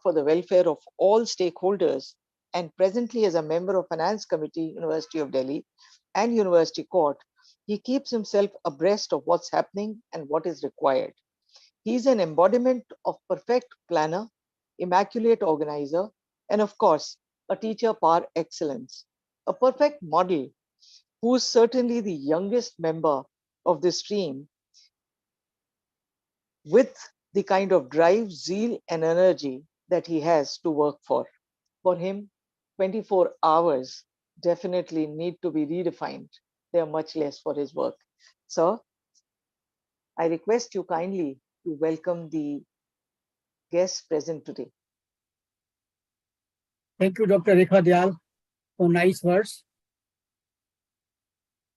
for the welfare of all stakeholders, and presently as a member of Finance Committee, University of Delhi, and University Court, he keeps himself abreast of what's happening and what is required. He is an embodiment of perfect planner, immaculate organizer, and of course, a teacher par excellence, a perfect model who is certainly the youngest member of this team with the kind of drive, zeal, and energy that he has to work for. For him, 24 hours definitely need to be redefined. They are much less for his work. Sir, I request you kindly to welcome the guests present today. Thank you, Dr. Rekha Dayal, for nice words.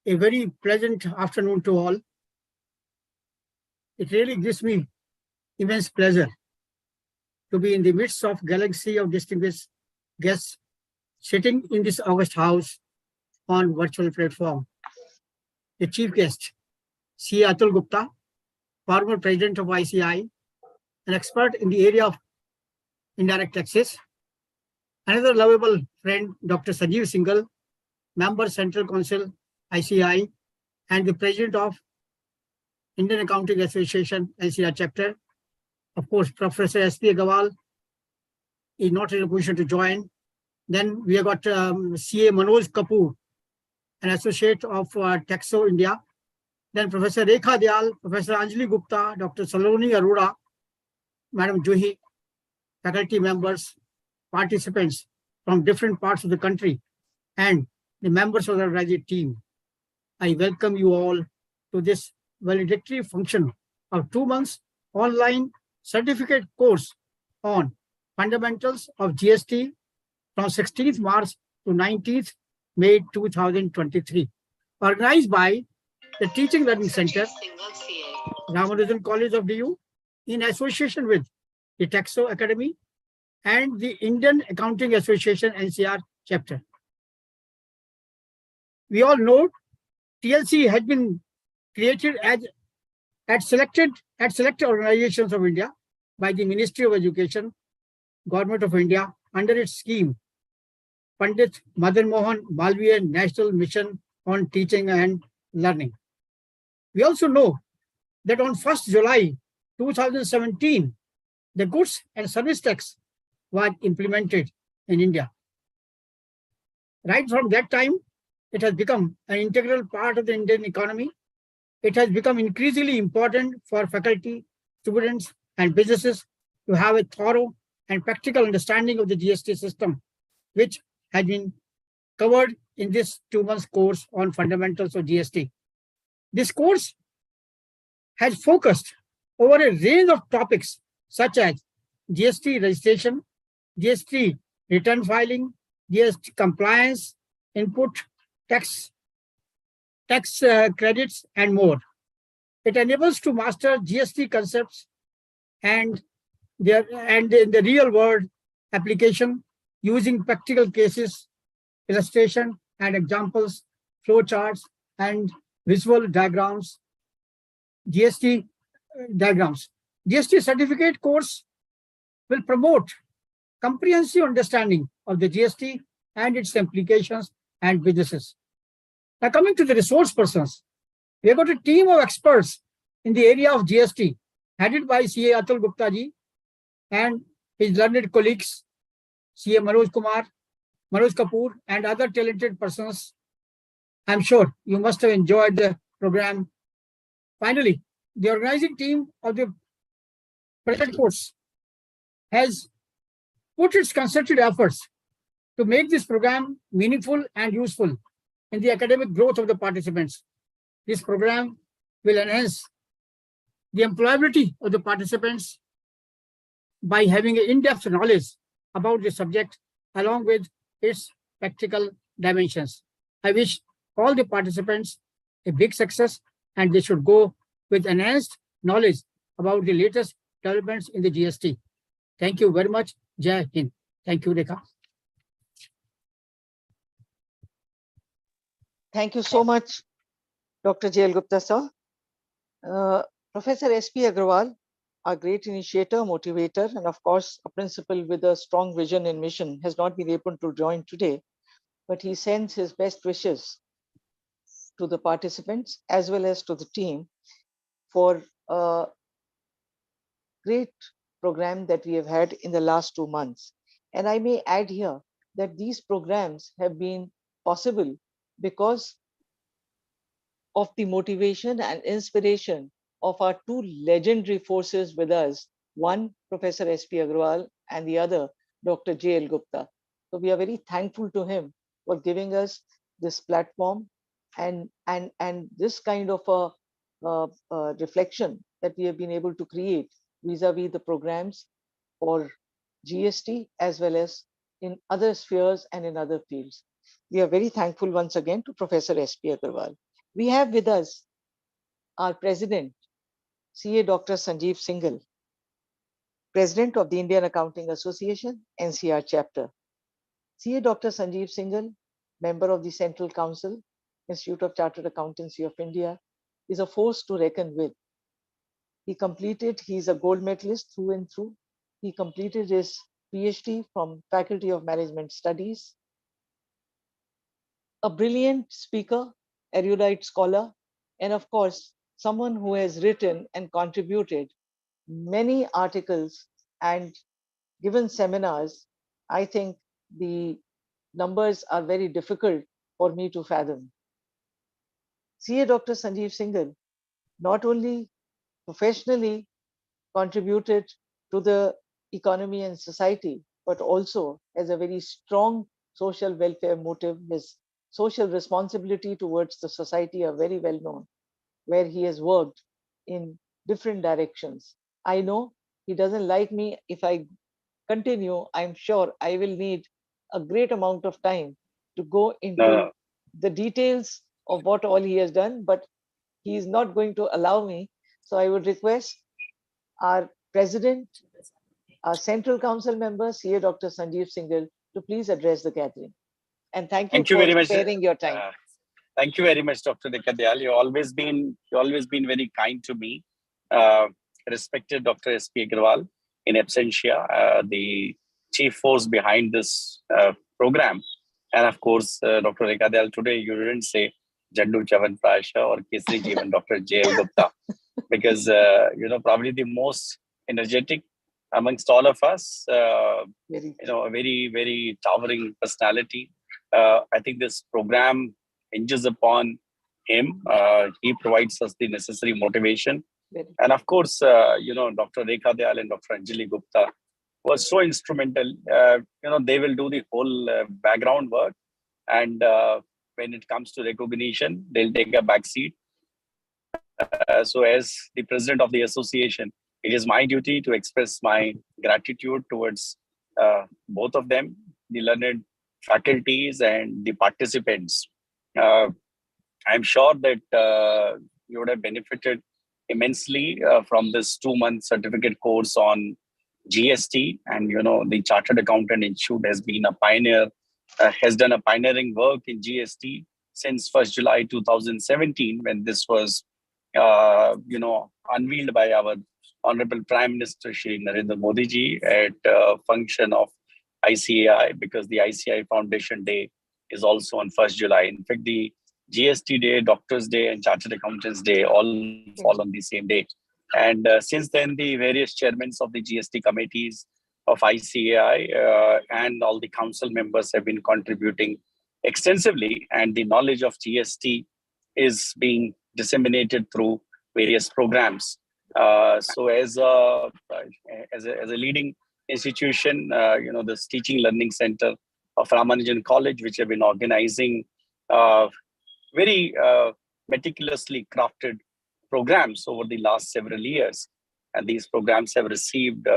A very pleasant afternoon to all. It really gives me immense pleasure to be in the midst of galaxy of distinguished guests sitting in this august house on virtual platform. The chief guest, C. Atul Gupta, former president of ICI, an expert in the area of indirect taxes. Another lovable friend, Dr. Sanjeev Singhal, member Central Council, ICI, and the president of Indian Accounting Association, NCR chapter. Of course, Professor S.P. Agarwal is not in a position to join. Then we have got CA Manoj Kapoor, an associate of Taxo India. Then Professor Rekha Dayal, Professor Anjali Gupta, Dr. Saloni Arora, Madam Juhi, faculty members, participants from different parts of the country, and the members of the graduate team. I welcome you all to this valedictory function of 2 months online certificate course on fundamentals of GST from 16th March to 19th May 2023, organized by the Teaching Learning Center, Ramanujan College of DU, in association with the Taxo Academy and the Indian Accounting Association NCR chapter. We all know TLC had been created at selected organizations of India by the Ministry of Education, Government of India, under its scheme, Pandit Madan Mohan Malviya National Mission on Teaching and Learning. We also know that on 1st July 2017, the goods and service tax was implemented in India. Right from that time, it has become an integral part of the Indian economy. It has become increasingly important for faculty, students, and businesses to have a thorough and practical understanding of the GST system, which has been covered in this 2 months course on fundamentals of GST. This course has focused over a range of topics such as GST registration, GST return filing, GST compliance, input tax credits, and more. It enables to master GST concepts and in the real world application using practical cases, illustration and examples, flowcharts, and visual diagrams, GST diagrams. GST certificate course will promote comprehensive understanding of the GST and its implications and businesses. Now, coming to the resource persons, we have got a team of experts in the area of GST, headed by CA Atul Gupta ji and his learned colleagues, CA Manoj Kapoor, and other talented persons. I'm sure you must have enjoyed the program. Finally, the organizing team of the present course has put its concerted efforts to make this program meaningful and useful in the academic growth of the participants. This program will enhance the employability of the participants by having an in-depth knowledge about the subject along with its practical dimensions. I wish all the participants a big success, and they should go with enhanced knowledge about the latest developments in the GST. Thank you very much. Jai Hind. Thank you, Rekha. Thank you so much, Dr. J.L. Gupta, sir. Professor S.P. Agarwal, our great initiator, motivator, and of course, a principal with a strong vision and mission, has not been able to join today, but he sends his best wishes to the participants as well as to the team for a great program that we have had in the last 2 months. And I may add here that these programs have been possible because of the motivation and inspiration of our two legendary forces with us, one Professor S.P. Agrawal and the other Dr. J.L. Gupta. So we are very thankful to him for giving us this platform and this kind of a reflection that we have been able to create vis-a-vis the programs for GST as well as in other spheres and in other fields. We are very thankful once again to Professor S.P. Agrawal. We have with us our President, CA Dr. Sanjeev Singhal, President of the Indian Accounting Association, NCR chapter. CA Dr. Sanjeev Singhal, member of the Central Council, Institute of Chartered Accountancy of India, is a force to reckon with. He's a gold medalist through and through. He completed his PhD from Faculty of Management Studies, a brilliant speaker, erudite scholar, and of course, someone who has written and contributed many articles and given seminars. I think the numbers are very difficult for me to fathom. CA Dr. Sanjeev Singhal not only professionally contributed to the economy and society, but also has a very strong social welfare motive. His social responsibility towards the society are very well known, where he has worked in different directions. I know he doesn't like me. If I continue, I'm sure I will need a great amount of time to go into No, the details of what all he has done, but he is not going to allow me. So I would request our president, our Central Council member, CA Dr. Sanjeev Singhal, to please address the gathering. And thank you thank you for very much. sparing your time. Thank you very much, Dr. Dekadyal. You always been very kind to me. Respected Dr. S.P. Agrawal, in absentia, the chief force behind this program. And of course, Dr. Dekadyal, today you didn't say Jandu Chavan Prasha or Kesri Jeevan Dr. J.L. Gupta, because, probably the most energetic amongst all of us, Very a very, very towering personality. I think this program hinges upon him. He provides us the necessary motivation. very And of course, Dr. Rekha Dayal and Dr. Anjali Gupta was so instrumental. They will do the whole background work. And when it comes to recognition, they'll take a back seat. So as the president of the association, it is my duty to express my gratitude towards both of them, the learned faculties and the participants. Uh, I'm sure that you would have benefited immensely from this 2 month certificate course on GST. And, the Chartered Accountant Institute has been a pioneer, has done a pioneering work in GST since 1st July 2017, when this was, unveiled by our Honorable Prime Minister Shri Narendra Modi ji at a function of ICAI, because the ICAI Foundation Day is also on 1st July. In fact, the GST Day, Doctors Day, and Chartered Accountants Day all fall on the same day. And since then, the various chairmen of the GST committees of ICAI and all the council members have been contributing extensively, and the knowledge of GST is being disseminated through various programs. So, as a leading institution, this Teaching Learning Center of Ramanujan College, which have been organizing very meticulously crafted programs over the last several years. And these programs have received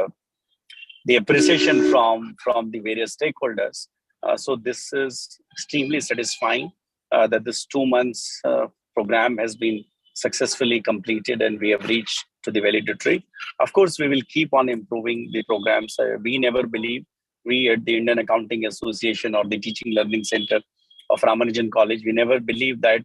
the appreciation from the various stakeholders. So this is extremely satisfying that this 2 months program has been successfully completed and we have reached to the valedictory. Of course, we will keep on improving the programs. We never believe, we at the Indian Accounting Association or the Teaching Learning Center of Ramanujan College, we never believe that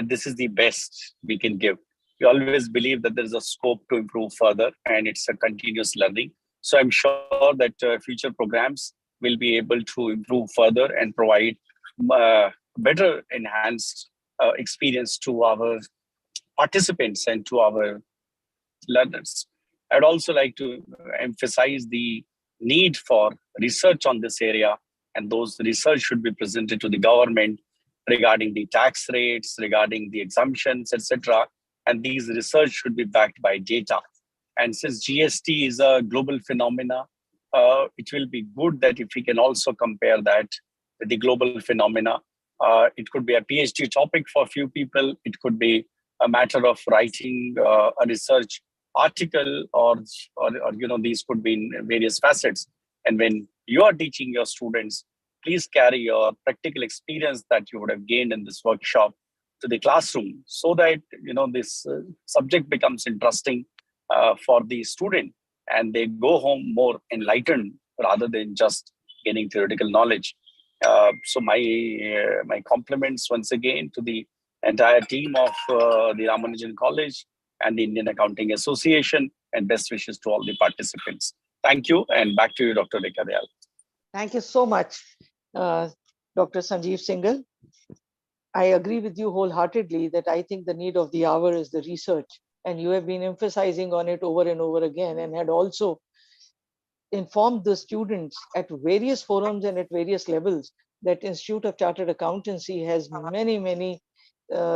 this is the best we can give. we always believe that there is a scope to improve further, and it's a continuous learning. So I'm sure that future programs will be able to improve further and provide better enhanced experience to our participants and to our learners. I'd also like to emphasize the need for research on this area, and those research should be presented to the government regarding the tax rates, regarding the exemptions, etc. And these research should be backed by data. And since GST is a global phenomena, it will be good that if we can also compare that with the global phenomena. It could be a PhD topic for a few people. It could be a matter of writing a research article, or these could be in various facets. And when you are teaching your students, please carry your practical experience that you would have gained in this workshop to the classroom, so that this subject becomes interesting for the student, and they go home more enlightened rather than just gaining theoretical knowledge. So my compliments once again to the entire team of the Ramanujan College and the Indian Accounting Association, and best wishes to all the participants. Thank you, and back to you, Dr. Rekha Dayal. Thank you so much, uh, Dr. Sanjeev Singhal. I agree with you wholeheartedly that I think the need of the hour is the research, and you have been emphasizing on it over and over again, and had also informed the students at various forums and at various levels that Institute of Chartered Accountancy has many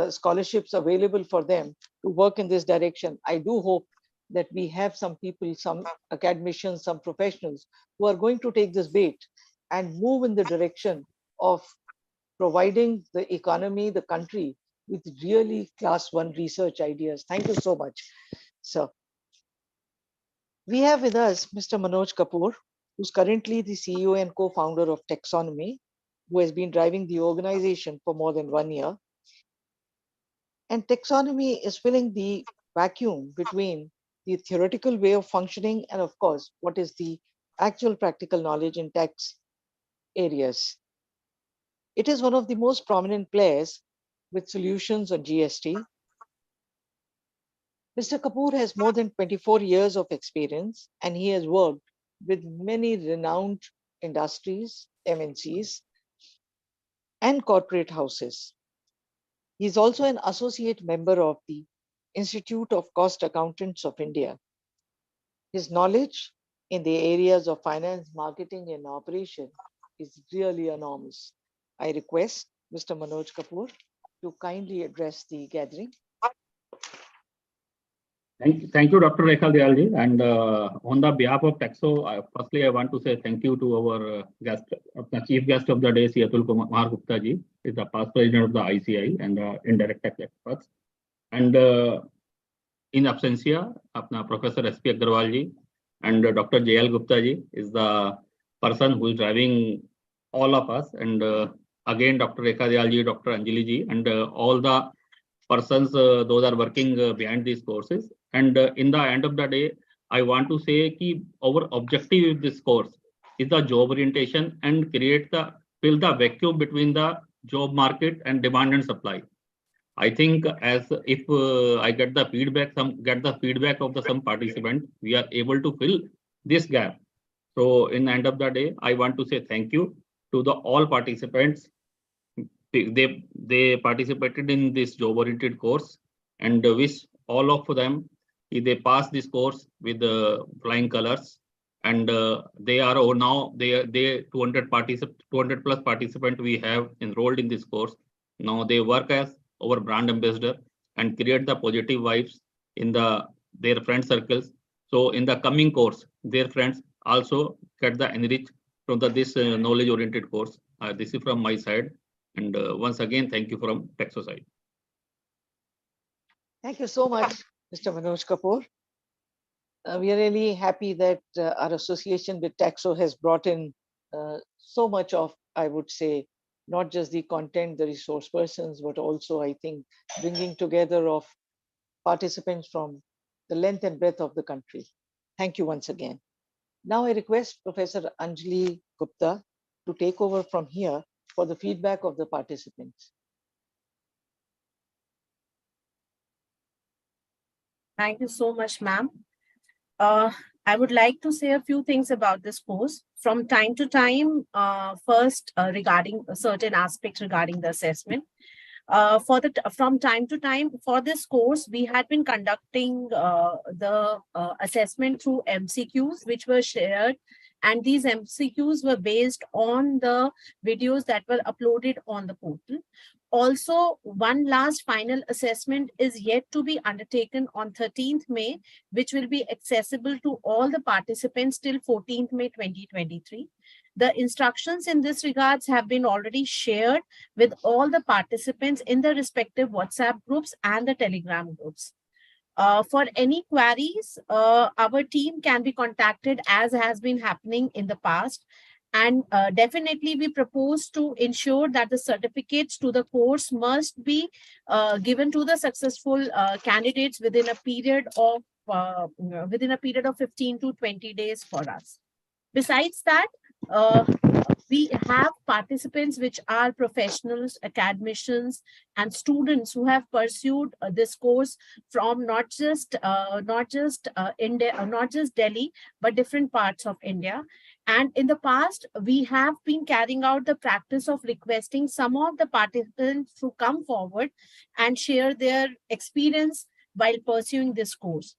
scholarships available for them to work in this direction. I do hope that we have some people, some academicians, some professionals who are going to take this bait and move in the direction of providing the economy, the country, with really class one research ideas. Thank you so much, sir. We have with us Mr. Manoj Kapoor, who's currently the CEO and co-founder of Taxonomy, who has been driving the organization for more than 1 year. And Taxonomy is filling the vacuum between the theoretical way of functioning and, of course, what is the actual practical knowledge in tax areas. It is one of the most prominent players with solutions on GST. Mr. Kapoor has more than 24 years of experience, and he has worked with many renowned industries, MNCs, and corporate houses. He is also an associate member of the Institute of Cost Accountants of India. His knowledge in the areas of finance, marketing, and operation is really enormous. I request Mr. Manoj Kapoor to kindly address the gathering. Thank you, Dr. Rekha Dayalji. And on the behalf of Taxo, firstly, I want to say thank you to our guest, chief guest of the day, Sri Atul Kumar Gupta ji, is the past president of the ICI and indirect tax experts. And in absentia, Professor S.P. Agarwal ji and Dr. J.L. Gupta ji is the person who is driving all of us. And again, Dr. Rekha Dayalji, Dr. Anjali ji, and all the persons, those are working behind these courses. And in the end of the day, I want to say that our objective with this course is the job orientation and fill the vacuum between the job market and demand and supply. I think as if I get the feedback of some participant, we are able to fill this gap. So in the end of the day, I want to say thank you to all participants. They participated in this job oriented course, and wish all of them they pass this course with flying colors. And they are now they 200 plus participants we have enrolled in this course. Now they work as our brand ambassador and create the positive vibes in their friend circles. So in the coming course, their friends also get the enrich from this knowledge oriented course. This is from my side. And once again, thank you from Taxo side. Thank you so much, Mr. Manoj Kapoor. We are really happy that our association with Taxo has brought in so much of, I would say, not just the content, the resource persons, but also, I think, bringing together of participants from the length and breadth of the country. Thank you once again. Now I request Professor Anjali Gupta to take over from here for the feedback of the participants. Thank you so much, ma'am. I would like to say a few things about this course. From time to time, first regarding certain aspects regarding the assessment. From time to time for this course, we had been conducting the assessment through MCQs, which were shared, and these MCQs were based on the videos that were uploaded on the portal. Also, one last final assessment is yet to be undertaken on 13th May, which will be accessible to all the participants till 14th May 2023. The instructions in this regards have been already shared with all the participants in the respective WhatsApp groups and the Telegram groups. For any queries, our team can be contacted as has been happening in the past. And definitely we propose to ensure that the certificates to the course must be given to the successful candidates within a period of 15 to 20 days for us. Besides that, we have participants which are professionals, academicians, and students who have pursued this course from not just India, not just Delhi, but different parts of India. And in the past, we have been carrying out the practice of requesting some of the participants to come forward and share their experience while pursuing this course.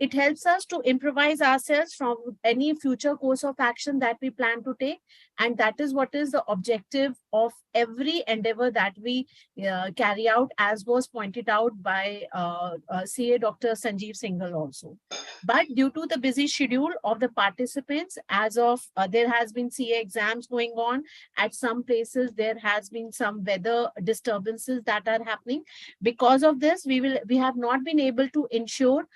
It helps us to improvise ourselves from any future course of action that we plan to take. And that is what is the objective of every endeavor that we carry out, as was pointed out by CA Dr. Sanjeev Singhal also. But due to the busy schedule of the participants, as of there has been CA exams going on. At some places, there has been some weather disturbances that are happening. Because of this, we have not been able to ensure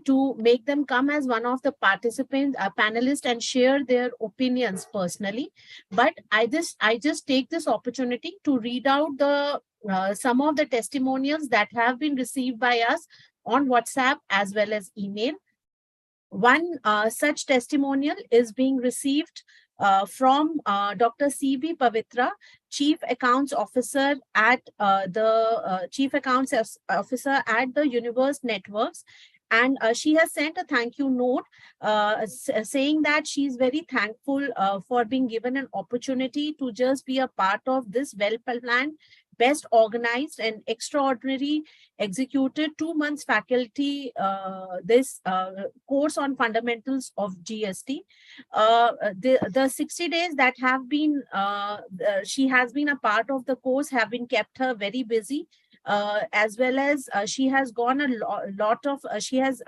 to make them come as one of the participants, panelists, and share their opinions personally. But I just take this opportunity to read out the some of the testimonials that have been received by us on WhatsApp as well as email. One such testimonial is being received from Dr. C.B. Pavitra, Chief Accounts Officer at the Universe Networks. And she has sent a thank you note saying that she's very thankful for being given an opportunity to just be a part of this well-planned, best organized, and extraordinary executed 2 months faculty this course on fundamentals of GST. The 60 days that have been she has been a part of the course have been kept her very busy. As well as she has gone she has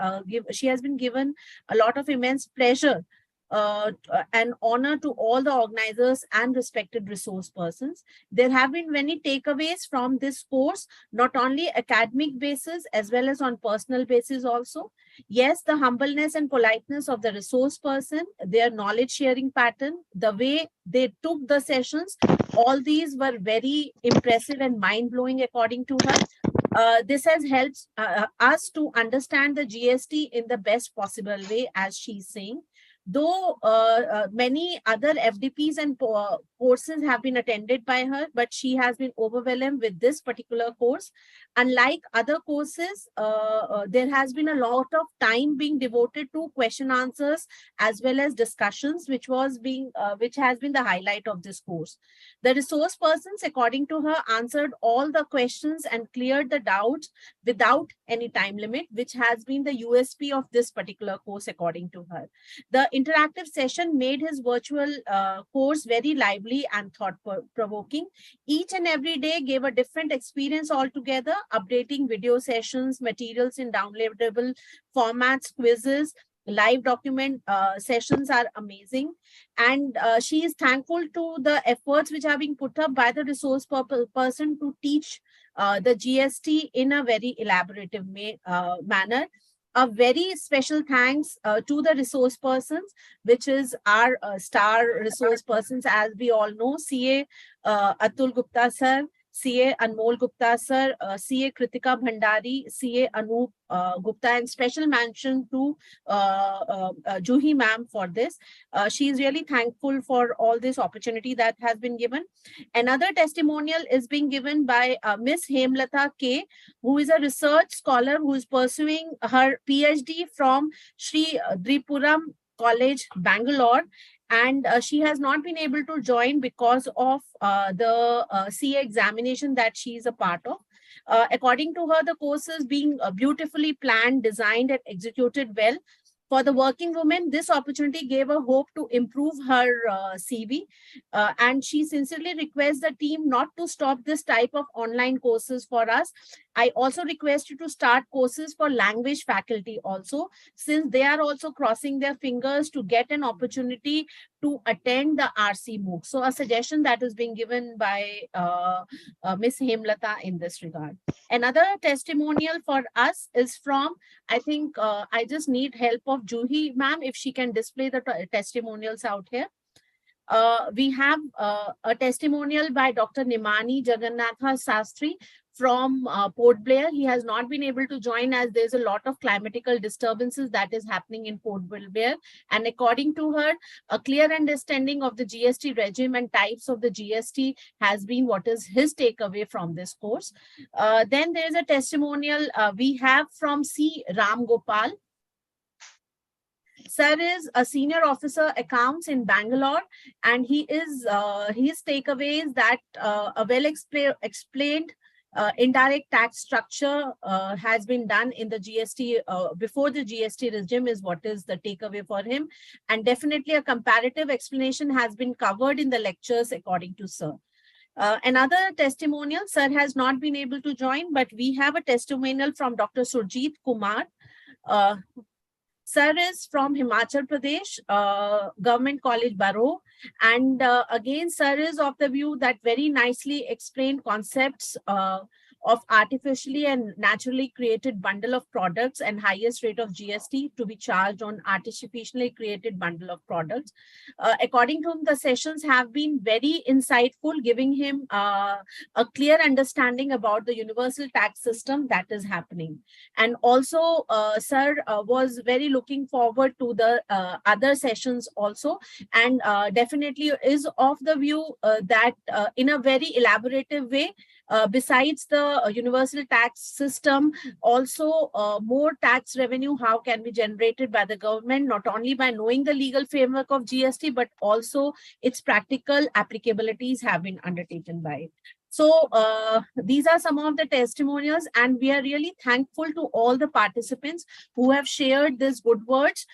been given a lot of immense pleasure and honor to all the organizers and respected resource persons. There have been many takeaways from this course, not only academic basis as well as on personal basis also. Yes, the humbleness and politeness of the resource person, their knowledge sharing pattern, the way they took the sessions, all these were very impressive and mind-blowing according to her. This has helped us to understand the GST in the best possible way, as she's saying. Though many other FDPs and courses have been attended by her, but she has been overwhelmed with this particular course. Unlike other courses, there has been a lot of time being devoted to question answers as well as discussions, which has been the highlight of this course. The resource persons, according to her, answered all the questions and cleared the doubts without any time limit, which has been the USP of this particular course, according to her. The interactive session made his virtual course very lively and thought-provoking. Each and every day gave a different experience altogether, updating video sessions, materials in downloadable formats, quizzes, live document sessions are amazing. And she is thankful to the efforts which are being put up by the resource person to teach the GST in a very elaborative manner. A very special thanks to the resource persons, which is our star resource persons, as we all know, CA Atul Gupta sir, CA Anmol Gupta sir, CA Kritika Bhandari, CA Anup Gupta, and special mention to Juhi ma'am for this. She is really thankful for all this opportunity that has been given. Another testimonial is being given by Miss Hemlata K, who is a research scholar who is pursuing her PhD from Sri Dripuram College, Bangalore. And she has not been able to join because of the CA examination that she is a part of. According to her, the course is being beautifully planned, designed, and executed well. For the working woman, this opportunity gave her hope to improve her CV. And she sincerely requests the team not to stop this type of online courses for us. I also request you to start courses for language faculty also, since they are also crossing their fingers to get an opportunity to attend the RC MOOC. So a suggestion that is being given by Miss Hemlata in this regard. Another testimonial for us is from, I think I just need help of Juhi ma'am, if she can display the testimonials out here. We have a testimonial by Dr. Nimani Jagannatha Sastry from Port Blair. He has not been able to join as there's a lot of climatical disturbances that is happening in Port Blair. And according to her, a clear understanding of the GST regime and types of the GST has been what is his takeaway from this course. Then there's a testimonial we have from C. Ram Gopal. Sir is a senior officer accounts in Bangalore, and he is his takeaways that a well explained indirect tax structure has been done in the GST before the GST regime is what is the takeaway for him, and definitely a comparative explanation has been covered in the lectures according to Sir. Another testimonial, Sir has not been able to join, but we have a testimonial from Dr. Surjit Kumar. Sir is from Himachal Pradesh, Government College, Barrow. And again, Sir is of the view that very nicely explained concepts of artificially and naturally created bundle of products and highest rate of GST to be charged on artificially created bundle of products. According to him, the sessions have been very insightful, giving him a clear understanding about the universal tax system that is happening. And also, Sir was very looking forward to the other sessions also, and definitely is of the view that in a very elaborative way, besides the universal tax system, also more tax revenue, how can be generated by the government, not only by knowing the legal framework of GST, but also its practical applicabilities have been undertaken by it. So these are some of the testimonials, and we are really thankful to all the participants who have shared these good words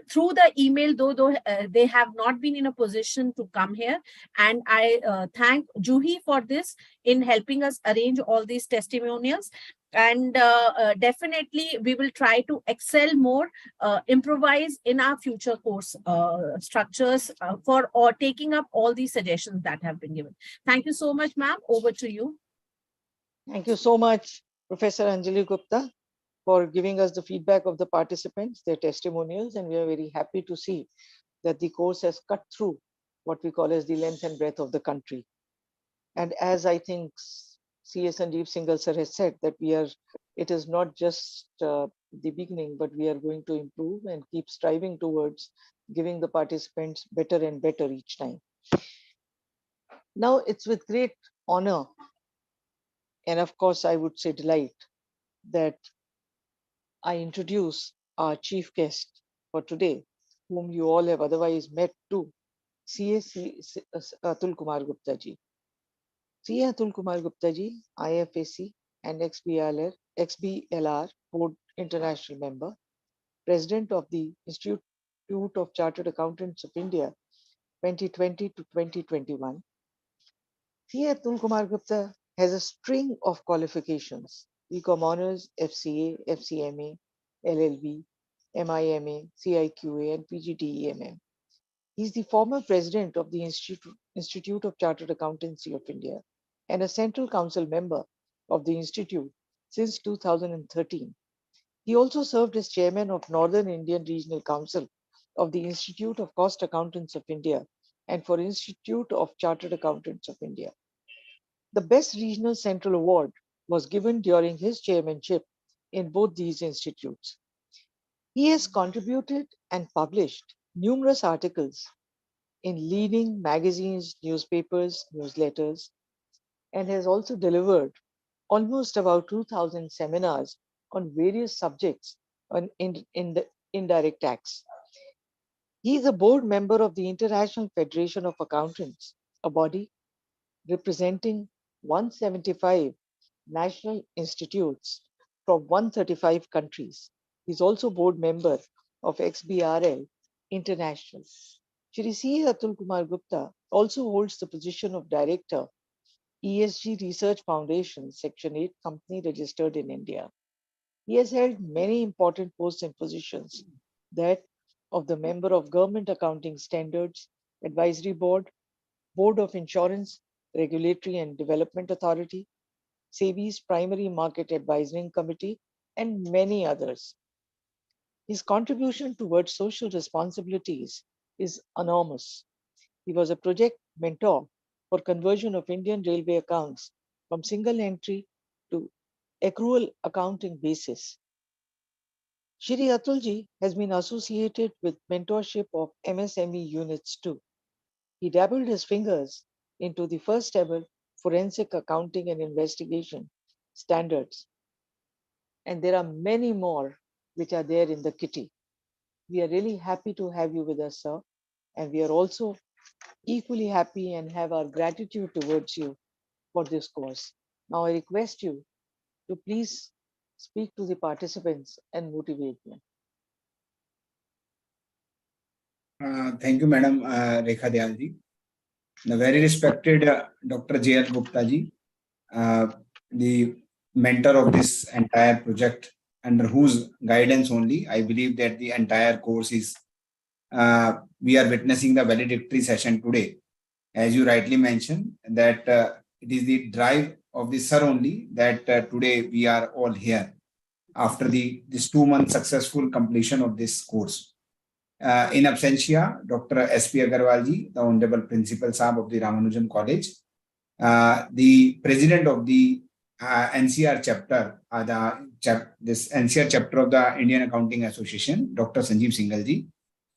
through the email, though they have not been in a position to come here. And I thank Juhi for this in helping us arrange all these testimonials. And definitely we will try to excel more, improvise in our future course structures for taking up all these suggestions that have been given. Thank you so much, ma'am. Over to you. Thank you so much, Professor Anjali Gupta, for giving us the feedback of the participants, their testimonials, and we are very happy to see that the course has cut through what we call as the length and breadth of the country. And as I think C.S. Sanjeev Singhal sir has said, that it is not just the beginning, but we are going to improve and keep striving towards giving the participants better and better each time. Now it's with great honor, and of course I would say delight, that I introduce our chief guest for today, whom you all have otherwise met too, C.A. Atul Kumar Gupta ji. C.A. Atul Kumar Gupta ji, IFAC and XBLR Board International Member, President of the Institute of Chartered Accountants of India 2020 to 2021. C.A. Atul Kumar Gupta has a string of qualifications: BCom Honors, FCA, FCMA, LLB, MIMA, CIQA, and PGDEMM. He is the former president of the Institute of Chartered Accountancy of India and a Central Council member of the Institute since 2013. He also served as chairman of Northern Indian Regional Council of the Institute of Cost Accountants of India and for Institute of Chartered Accountants of India. The Best Regional Central Award was given during his chairmanship in both these institutes. He has contributed and published numerous articles in leading magazines, newspapers, newsletters, and has also delivered almost about 2,000 seminars on various subjects in the indirect tax. He is a board member of the International Federation of Accountants, a body representing 175 national institutes from 135 countries. He is also board member of XBRL International. Shri C. Atul Kumar Gupta also holds the position of Director, ESG Research Foundation, Section 8 company registered in India. He has held many important posts and positions, that of the member of Government Accounting Standards Advisory Board, Board of Insurance Regulatory and Development Authority, SEBI's Primary Market Advising Committee, and many others. His contribution towards social responsibilities is enormous. He was a project mentor for conversion of Indian railway accounts from single entry to accrual accounting basis. Shri Atulji has been associated with mentorship of MSME units too. He dabbled his fingers into the first ever forensic accounting and investigation standards, and there are many more which are there in the kitty. We are really happy to have you with us, sir, and we are also equally happy and have our gratitude towards you for this course. Now I request you to please speak to the participants and motivate them. Thank you, Madam Rekha Dayal ji. The very respected Dr. J.L. Gupta ji, the mentor of this entire project, under whose guidance only I believe that the entire course is, we are witnessing the valedictory session today. As you rightly mentioned, that it is the drive of the sir only that today we are all here after this 2-month successful completion of this course. In absentia, Dr. S.P. Agarwal ji, the Honorable Principal Sahab of the Ramanujan College, the President of the NCR chapter, this NCR chapter of the Indian Accounting Association, Dr. Sanjeev Singhal ji,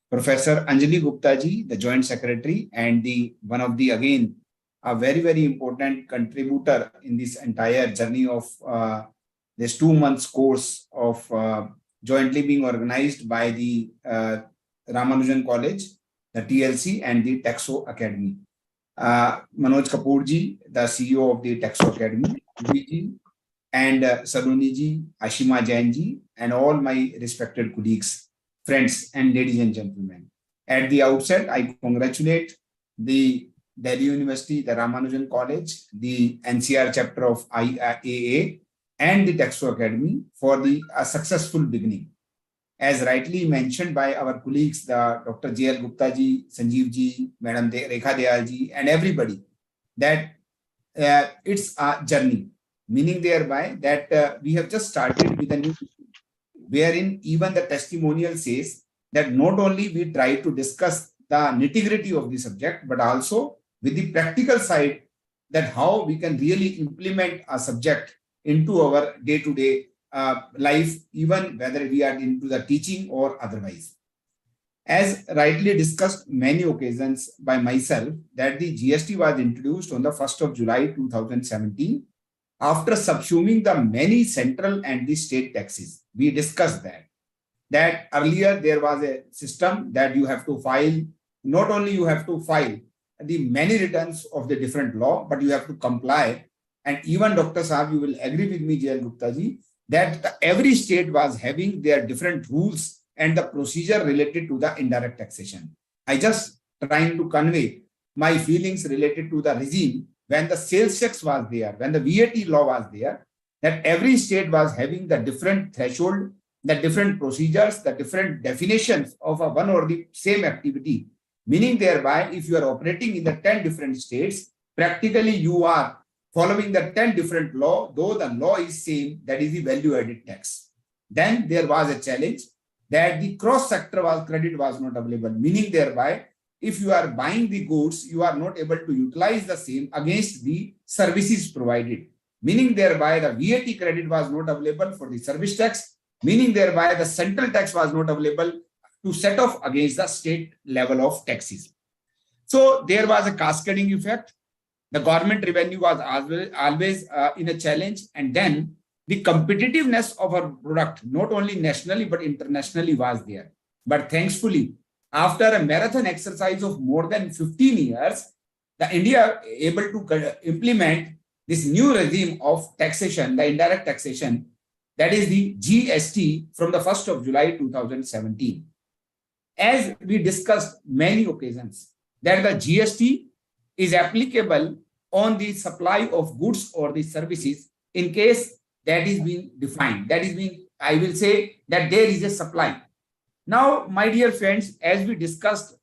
Professor Anjali Gupta ji, the Joint Secretary, and the one of the, again, a very, very important contributor in this entire journey of this 2 months course of jointly being organized by the Ramanujan College, the TLC, and the Taxo Academy. Manoj Kapoor ji, the CEO of the Taxo Academy, ji, and Saloni ji, Ashima Jain ji, and all my respected colleagues, friends, and ladies and gentlemen. At the outset, I congratulate the Delhi University, the Ramanujan College, the NCR chapter of IAA, and the Taxo Academy for the successful beginning. As rightly mentioned by our colleagues, the Dr. J.L. Gupta ji, Sanjeev ji, Madam Rekha Dayal ji, and everybody, that it's a journey, meaning thereby that we have just started with a new, wherein even the testimonial says that not only we try to discuss the nitty-gritty of the subject, but also with the practical side, that how we can really implement a subject into our day-to-day life, even whether we are into the teaching or otherwise. As rightly discussed many occasions by myself, that the GST was introduced on the 1st of July 2017 after subsuming the many central and the state taxes. We discussed that earlier there was a system that you have to file, not only you have to file the many returns of the different law, but you have to comply. And even Dr. Saab, you will agree with me, J.L. Gupta ji, that every state was having their different rules and the procedure related to the indirect taxation. I just trying to convey my feelings related to the regime when the sales tax was there, when the VAT law was there, that every state was having the different threshold, the different procedures, the different definitions of a one or the same activity. Meaning thereby, if you are operating in the 10 different states, practically you are following the 10 different law, though the law is same, that is the value-added tax. Then there was a challenge that the cross-sector credit was not available, meaning thereby if you are buying the goods, you are not able to utilize the same against the services provided. Meaning thereby the VAT credit was not available for the service tax, meaning thereby the central tax was not available to set off against the state level of taxes. So there was a cascading effect. The government revenue was always in a challenge, and then the competitiveness of our product, not only nationally but internationally, was there. But thankfully, after a marathon exercise of more than 15 years, the India able to implement this new regime of taxation, the indirect taxation, that is the GST from the 1st of July 2017. As we discussed many occasions, that the GST is applicable on the supply of goods or the services in case that is being defined. That is being, I will say that there is a supply. Now, my dear friends, as we discussed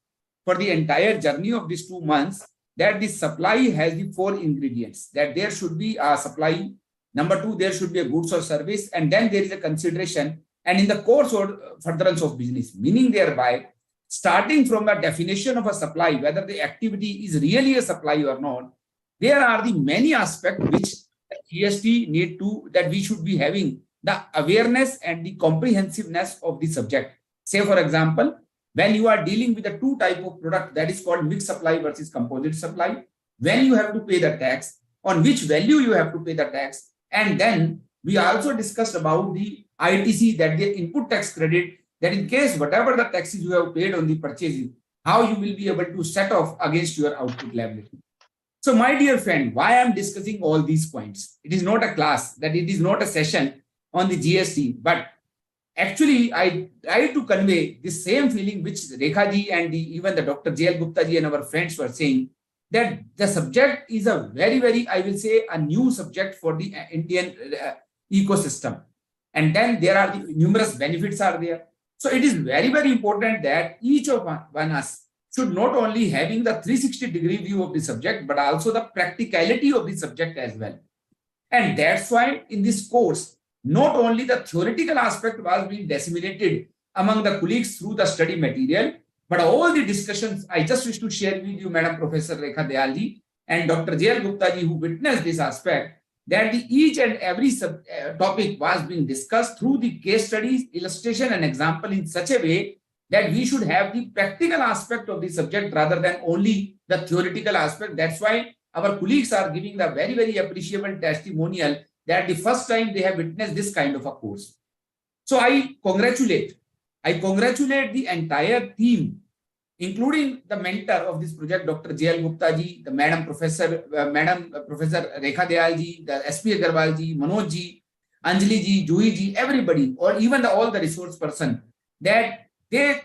for the entire journey of these 2 months, that the supply has the 4 ingredients, that there should be a supply. Number 2, there should be a goods or service, and then there is a consideration, and in the course or furtherance of business, meaning thereby, starting from the definition of a supply, whether the activity is really a supply or not, there are the many aspects which GST need to, that we should be having the awareness and the comprehensiveness of the subject. Say, for example, when you are dealing with a 2 type of product, that is called mixed supply versus composite supply, when you have to pay the tax, on which value you have to pay the tax, and then we also discussed about the ITC, that the input tax credit, that in case whatever the taxes you have paid on the purchases, how you will be able to set off against your output liability. So my dear friend, why I am discussing all these points? It is not a class, that it is not a session on the GST, but actually I try to convey the same feeling which Rekha ji and even the Dr. J.L. Gupta ji and our friends were saying, that the subject is a very, very, I will say, a new subject for the Indian ecosystem. And then there are the numerous benefits are there. So it is very, very important that each of us should not only having the 360-degree view of the subject, but also the practicality of the subject as well. And that's why in this course, not only the theoretical aspect was being disseminated among the colleagues through the study material, but all the discussions I just wish to share with you, Madam Professor Rekha Dayal ji and Dr. J.L. Gupta ji, who witnessed this aspect, that each and every topic was being discussed through the case studies, illustration and example in such a way that we should have the practical aspect of the subject rather than only the theoretical aspect. That's why our colleagues are giving the very, very appreciable testimonial that the first time they have witnessed this kind of a course. So I congratulate the entire team, including the mentor of this project, Dr. J.L. Gupta ji, the Madam Professor Rekha Dayal ji, the S.P. Agarwal ji, Manoj ji, Anjali ji, Juhi ji, everybody, or even all the resource person, that they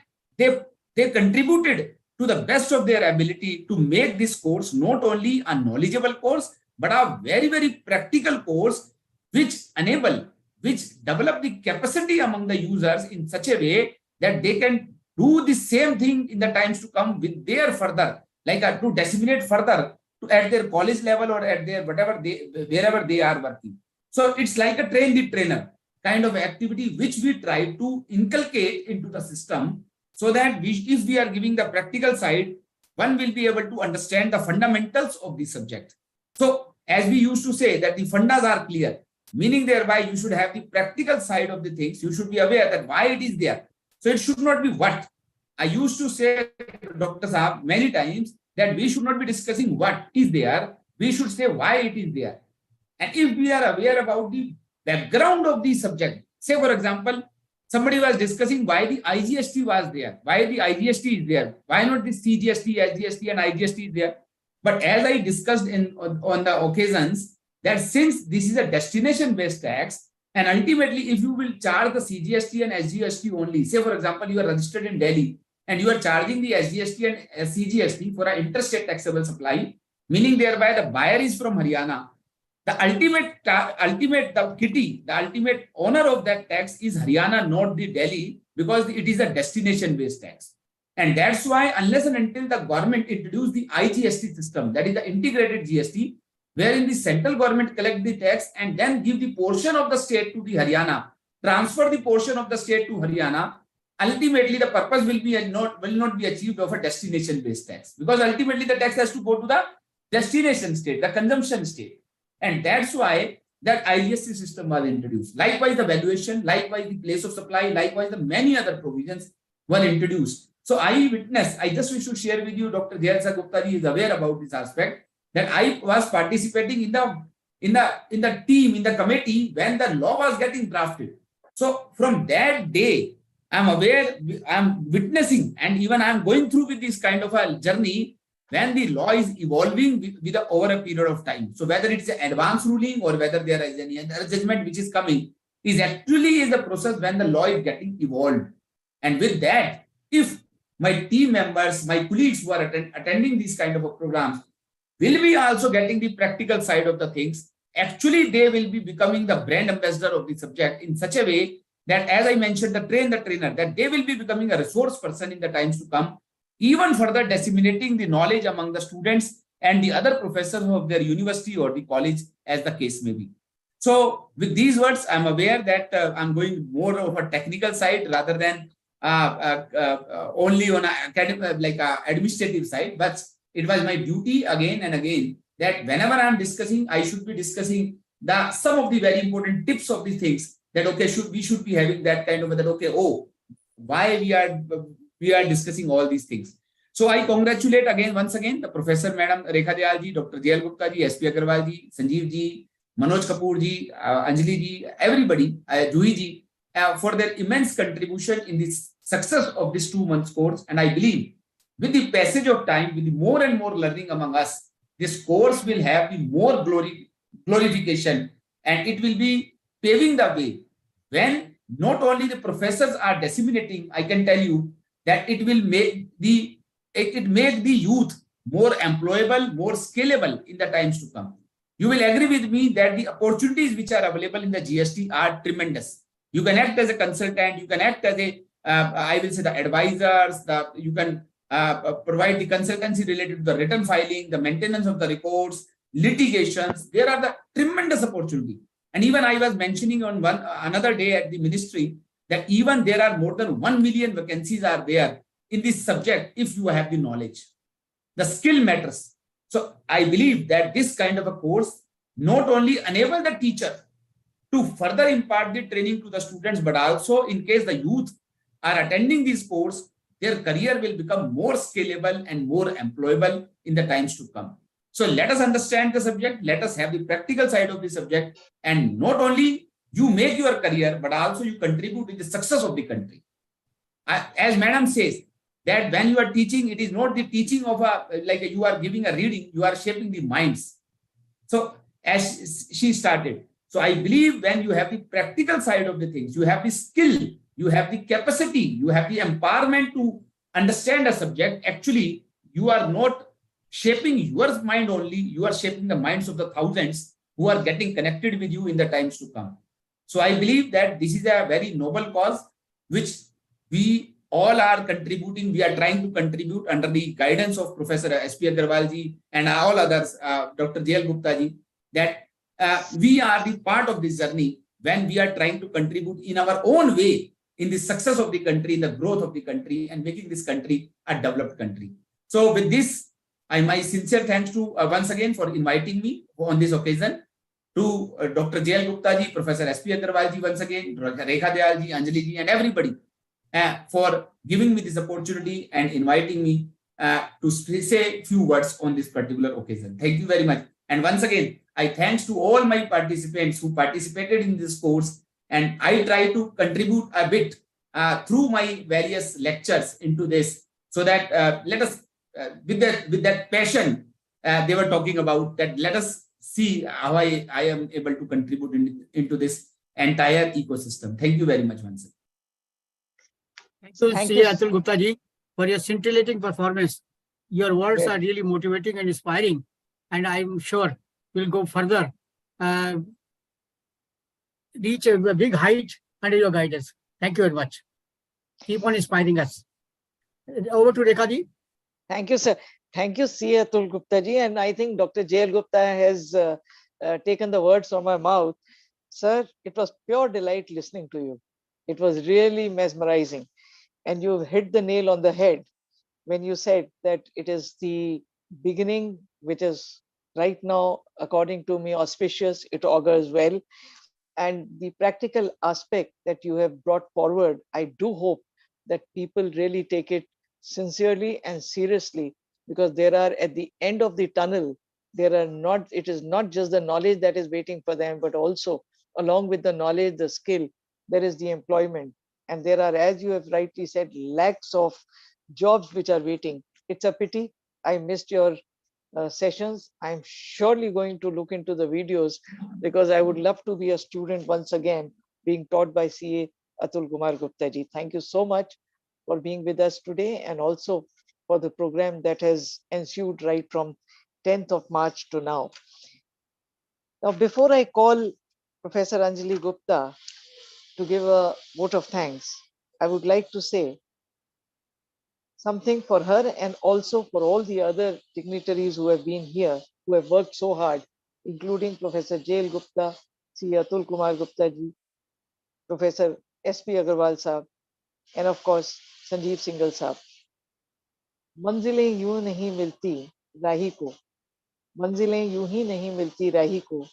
contributed to the best of their ability to make this course not only a knowledgeable course, but a very, very practical course which develop the capacity among the users in such a way that they can do the same thing in the times to come with their further, like to disseminate further to at their college level or at their wherever they are working. So it's like a train the trainer kind of activity which we try to inculcate into the system, so that if we are giving the practical side, one will be able to understand the fundamentals of the subject. So as we used to say that the fundas are clear, meaning thereby you should have the practical side of the things. You should be aware that why it is there. So it should not be what. I used to say, Dr. Saab, many times that we should not be discussing what is there. We should say why it is there. And if we are aware about the background of the subject, say for example, somebody was discussing why the IGST was there, why the IGST is there, why not the CGST, SGST and IGST is there. But as I discussed on the occasions, that since this is a destination-based tax, and ultimately if you will charge the CGST and SGST only, say for example, you are registered in Delhi and you are charging the SGST and CGST for an interstate taxable supply, meaning thereby the buyer is from Haryana, the ultimate owner of that tax is Haryana, not the Delhi, because it is a destination-based tax. And that's why unless and until the government introduced the IGST system, that is the integrated GST, wherein the central government collect the tax and then give the portion of the state to the Haryana, transfer the portion of the state to Haryana, ultimately the purpose will not be achieved of a destination based tax, because ultimately the tax has to go to the destination state, the consumption state, and that's why that IGST system was introduced. Likewise, the valuation, likewise the place of supply, likewise the many other provisions were introduced. So I just wish to share with you, Dr. Jayal Gupta ji is aware about this aspect, that I was participating in the team, in the committee when the law was getting drafted. So from that day, I'm aware, I'm witnessing, and even I'm going through with this kind of a journey when the law is evolving over a period of time. So whether it's an advance ruling or whether there is any other judgment which is coming, is actually the process when the law is getting evolved. And with that, if my team members, my colleagues who are attending these kind of programs will be also getting the practical side of the things, actually they will be becoming the brand ambassador of the subject in such a way that, as I mentioned, the trainer, that they will be becoming a resource person in the times to come, even further disseminating the knowledge among the students and the other professors of their university or the college, as the case may be. So with these words, I'm aware that I'm going more of a technical side rather than only on administrative side, but it was my duty again and again that whenever I'm discussing, I should be discussing some of the very important tips of the things that, okay, we should be having that kind of that, okay, why we are discussing all these things. So I congratulate once again, the Professor Madam Rekha Dayal ji, Dr. Jayal Gupta ji, SP Agarwal ji, Sanjeev ji, Manoj Kapoor ji, Anjali ji, everybody, Juhi ji, for their immense contribution in this success of this 2 months course. And I believe with the passage of time, with the more and more learning among us, this course will have the more glorification, and it will be paving the way when not only the professors are disseminating. I can tell you that it will make the youth more employable, more scalable in the times to come. You will agree with me that the opportunities which are available in the GST are tremendous. You can act as a consultant, you can act as a I will say the advisors, you can provide the consultancy related to the written filing, the maintenance of the reports, litigations. There are the tremendous opportunity. And even I was mentioning on another day at the ministry that even there are more than 1 million vacancies are there in this subject if you have the knowledge. The skill matters. So I believe that this kind of a course not only enable the teacher to further impart the training to the students, but also in case the youth are attending this course, their career will become more scalable and more employable in the times to come. So let us understand the subject, let us have the practical side of the subject, and not only you make your career, but also you contribute to the success of the country. As Madam says, that when you are teaching, it is not the teaching of you are giving a reading, you are shaping the minds. So as she started, so I believe when you have the practical side of the things, you have the skill, you have the capacity, you have the empowerment to understand a subject, actually you are not shaping your mind only, you are shaping the minds of the thousands who are getting connected with you in the times to come. So I believe that this is a very noble cause which we all are contributing. We are trying to contribute under the guidance of Professor SP Agarwal ji and all others, Dr. Jayal Gupta ji, that we are the part of this journey when we are trying to contribute in our own way in the success of the country, in the growth of the country, and making this country a developed country. So with this, my sincere thanks to once again for inviting me on this occasion, to Dr. Jayal Gupta ji, Professor SP Agarwal ji once again, Rekha Dayal ji, Anjali ji, and everybody for giving me this opportunity and inviting me to say a few words on this particular occasion. Thank you very much. And once again, I thanks to all my participants who participated in this course, and I try to contribute a bit through my various lectures into this, so that let us, with that passion they were talking about, that let us see how I am able to contribute into this entire ecosystem. Thank you very much once again. Thank you, Atul Gupta ji, for your scintillating performance. Your words are really motivating and inspiring, and I'm sure will go further, reach a big height under your guidance. Thank you very much. Keep on inspiring us. Over to Rekha ji. Thank you, sir. Thank you, C. Atul Gupta ji. And I think Dr. Jayal Gupta has taken the words from my mouth. Sir, it was pure delight listening to you. It was really mesmerizing. And you've hit the nail on the head when you said that it is the beginning, which is right now, according to me, auspicious, it augurs well. And the practical aspect that you have brought forward, I do hope that people really take it sincerely and seriously, because there are at the end of the tunnel, there are not, it is not just the knowledge that is waiting for them, but also along with the knowledge, the skill, there is the employment. And there are, as you have rightly said, lakhs of jobs which are waiting. It's a pity I missed your sessions. I'm surely going to look into the videos, because I would love to be a student once again being taught by CA Atul Kumar Gupta ji. Thank you so much for being with us today, and also for the program that has ensued right from 10th of March to now. Now, before I call Professor Anjali Gupta to give a vote of thanks, I would like to say something for her and also for all the other dignitaries who have been here, who have worked so hard, including Professor J.L. Gupta, C. Atul Kumar Gupta ji, Professor S.P. Agarwal sahab, and of course, Sanjeev Singhal sahab. मंजिलें यूं नहीं मिलती राही को, मंजिलें यूं ही नहीं मिलती राही को,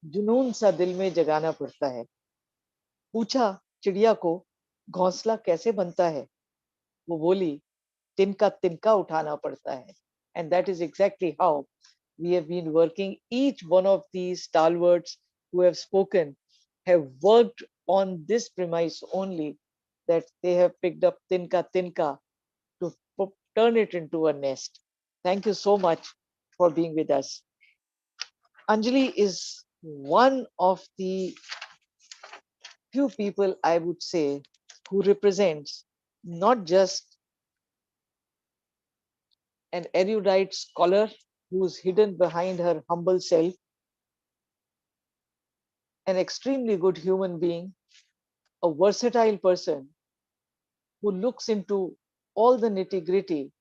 जुनून सा दिल में जगाना पड़ता है. पूछा चिड़िया को घोंसला कैसे बनता है, वो बोली तिनका तिनका उठाना पड़ता है. And that is exactly how we have been working. Each one of these stalwarts who have spoken have worked on this premise only, that they have picked up tinka tinka to turn it into a nest. Thank you so much for being with us. Anjali is one of the few people, I would say, who represents not just an erudite scholar who's hidden behind her humble self, an extremely good human being, a versatile person who looks into all the nitty gritty.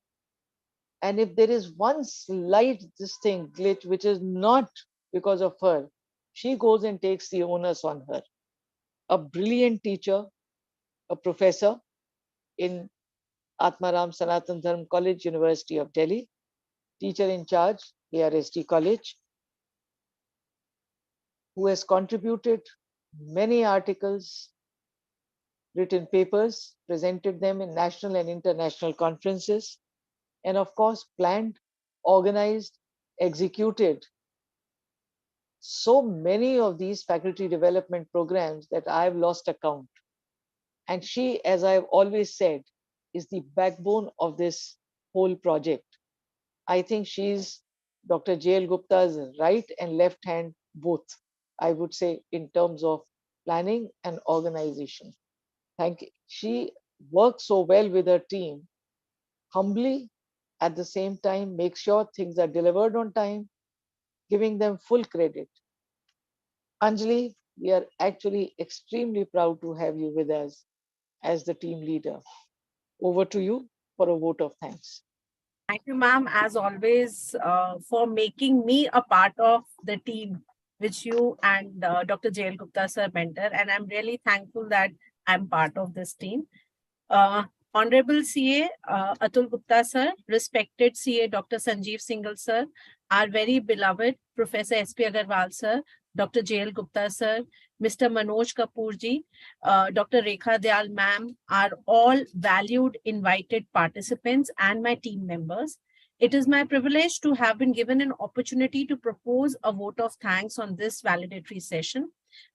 And if there is one slight this thing glitch, which is not because of her, she goes and takes the onus on her. A brilliant teacher, a professor in Atmaram Sanatan Dharm College, University of Delhi, teacher in charge, ARST College, who has contributed many articles, written papers, presented them in national and international conferences, and of course, planned, organized, executed so many of these faculty development programs that I've lost account. And she, as I've always said, is the backbone of this whole project. I think she's Dr. J.L. Gupta's right and left hand both, I would say, in terms of planning and organization. Thank you. She works so well with her team, humbly, at the same time, make sure things are delivered on time, giving them full credit. Anjali, we are actually extremely proud to have you with us as the team leader. Over to you for a vote of thanks. Thank you, ma'am, as always, for making me a part of the team which you and Dr. J.L. Gupta sir mentor. And I'm really thankful that I'm part of this team. Honorable CA Atul Gupta sir, respected CA Dr. Sanjeev Singhal sir, our very beloved Professor S.P. Agarwal sir, Dr. J.L. Gupta sir, Mr. Manoj Kapoor ji, Dr. Rekha Dayal ma'am, are all valued invited participants and my team members. It is my privilege to have been given an opportunity to propose a vote of thanks on this valedictory session.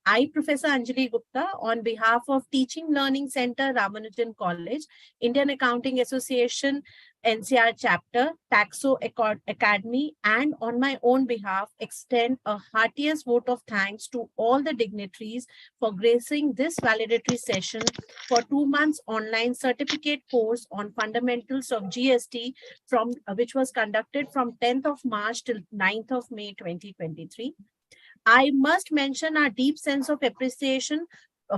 I, Professor Anjali Gupta, on behalf of Teaching Learning Center, Ramanujan College, Indian Accounting Association, NCR Chapter, Taxo Academy, and on my own behalf, extend a heartiest vote of thanks to all the dignitaries for gracing this valedictory session for 2 months online certificate course on fundamentals of GST, from which was conducted from 10th of March till 9th of May 2023. I must mention our deep sense of appreciation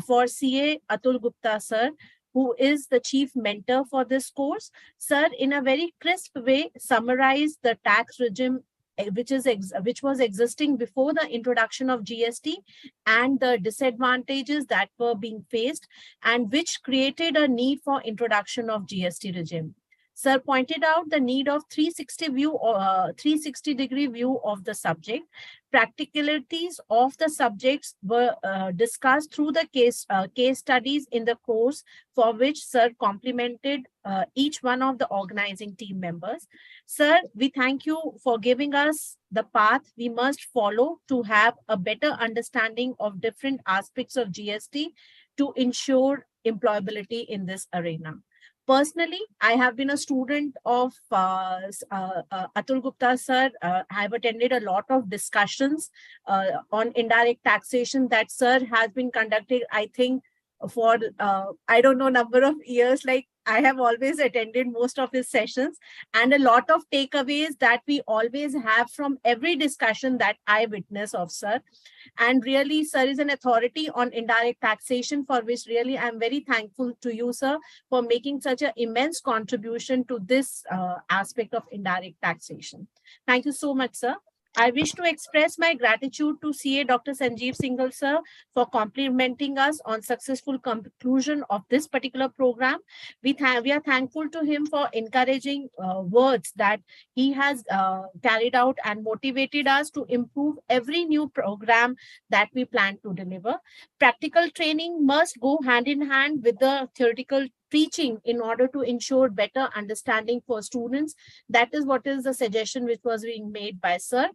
for CA Atul Gupta sir, who is the chief mentor for this course. Sir, in a very crisp way, summarized the tax regime which was existing before the introduction of GST, and the disadvantages that were being faced, and which created a need for introduction of GST regime. Sir pointed out the need of 360-degree view of the subject. Practicalities of the subjects were discussed through the case studies in the course, for which Sir complimented each one of the organizing team members. Sir, we thank you for giving us the path we must follow to have a better understanding of different aspects of GST to ensure employability in this arena. Personally, I have been a student of Atul Gupta sir. I have attended a lot of discussions on indirect taxation that sir has been conducting, I think, for I don't know number of years. Like, I have always attended most of his sessions, and a lot of takeaways that we always have from every discussion that I witness of sir. And really, sir is an authority on indirect taxation, for which really I'm very thankful to you, sir, for making such an immense contribution to this aspect of indirect taxation. Thank you so much, sir. I wish to express my gratitude to CA Dr. Sanjeev Singhal sir for complimenting us on successful conclusion of this particular program. We are thankful to him for encouraging words that he has carried out and motivated us to improve every new program that we plan to deliver. Practical training must go hand in hand with the theoretical teaching in order to ensure better understanding for students. That is what is the suggestion which was being made by sir.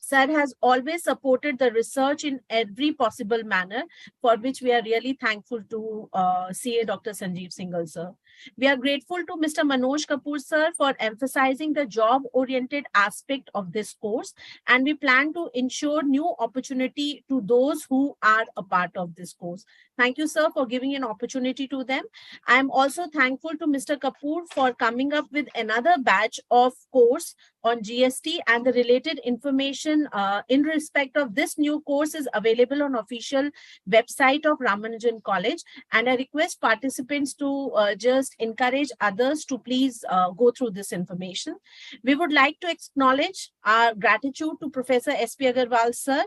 Sir has always supported the research in every possible manner, for which we are really thankful to CA Dr. Sanjeev Singhal sir. We are grateful to Mr. Manoj Kapoor sir for emphasizing the job-oriented aspect of this course, and we plan to ensure new opportunity to those who are a part of this course. Thank you, sir, for giving an opportunity to them. I am also thankful to Mr. Kapoor for coming up with another batch of course on GST, and the related information in respect of this new course is available on official website of Ramanujan College. And I request participants to just encourage others to please go through this information. We would like to acknowledge our gratitude to Professor S.P. Agarwal sir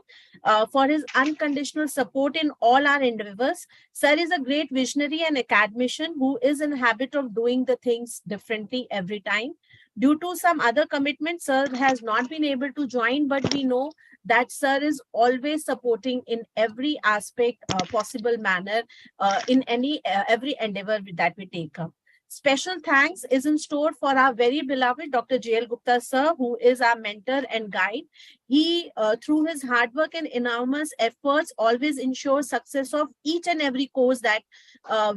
for his unconditional support in all our endeavors. Sir is a great visionary and academician who is in habit of doing the things differently every time. Due to some other commitments, sir has not been able to join, but we know that sir is always supporting in every aspect possible manner in every endeavor that we take up. Special thanks is in store for our very beloved Dr. J.L. Gupta sir, who is our mentor and guide. He, through his hard work and enormous efforts, always ensures success of each and every course that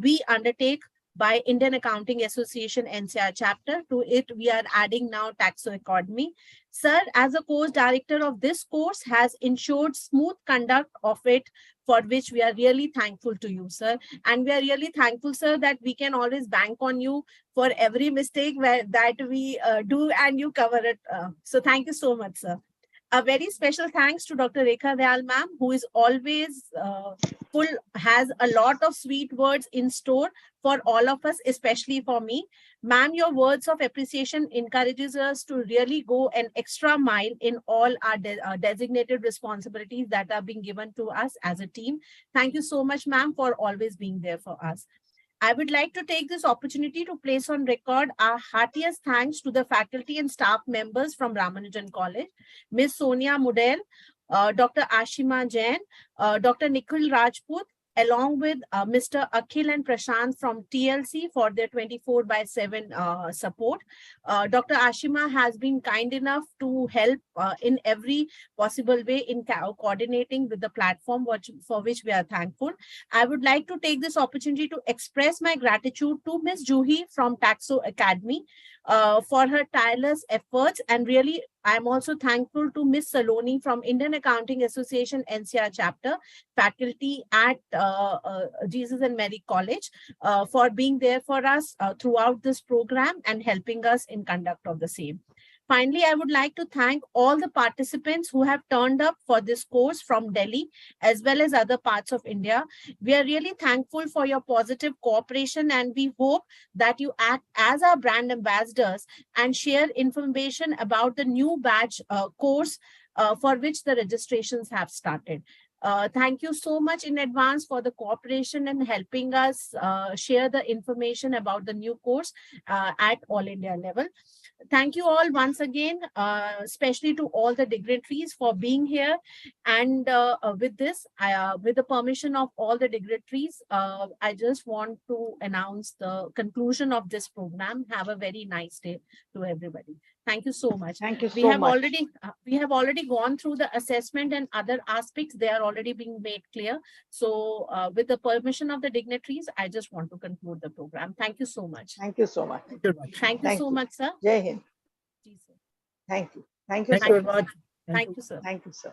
we undertake by Indian Accounting Association NCR chapter. To it, we are adding now Taxo Academy. Sir, as a course director of this course, has ensured smooth conduct of it, for which we are really thankful to you, sir. And we are really thankful, sir, that we can always bank on you for every mistake that we do, and you cover it. So thank you so much, sir. A very special thanks to Dr. Rekha Dayal ma'am, who is always has a lot of sweet words in store for all of us, especially for me. Ma'am, your words of appreciation encourages us to really go an extra mile in all our designated responsibilities that are being given to us as a team. Thank you so much, ma'am, for always being there for us. I would like to take this opportunity to place on record our heartiest thanks to the faculty and staff members from Ramanujan College, Ms. Sonia Mudel, Dr. Ashima Jain, Dr. Nikhil Rajput, along with Mr. Akhil and Prashant from TLC for their 24/7 support. Dr. Ashima has been kind enough to help in every possible way in coordinating with the platform, for which we are thankful. I would like to take this opportunity to express my gratitude to Ms. Juhi from Taxo Academy for her tireless efforts, and really I'm also thankful to Ms. Saloni from Indian Accounting Association NCR chapter, faculty at Jesus and Mary College, for being there for us throughout this program and helping us in conduct of the same. Finally, I would like to thank all the participants who have turned up for this course from Delhi as well as other parts of India. We are really thankful for your positive cooperation, and we hope that you act as our brand ambassadors and share information about the new batch course for which the registrations have started. Thank you so much in advance for the cooperation and helping us share the information about the new course at all India level. Thank you all once again, especially to all the dignitaries for being here. And with this, with the permission of all the dignitaries, I just want to announce the conclusion of this program. Have a very nice day to everybody. Thank you so much. Thank you We so have much. already gone through the assessment and other aspects. They are already being made clear. So with the permission of the dignitaries, I just want to conclude the program. Thank you so much. Thank you so much. Thank you so much, sir. Jai Hind. Ji, sir. Thank you. Thank you, Thank sir. you very much. Thank you, sir. Thank you, sir.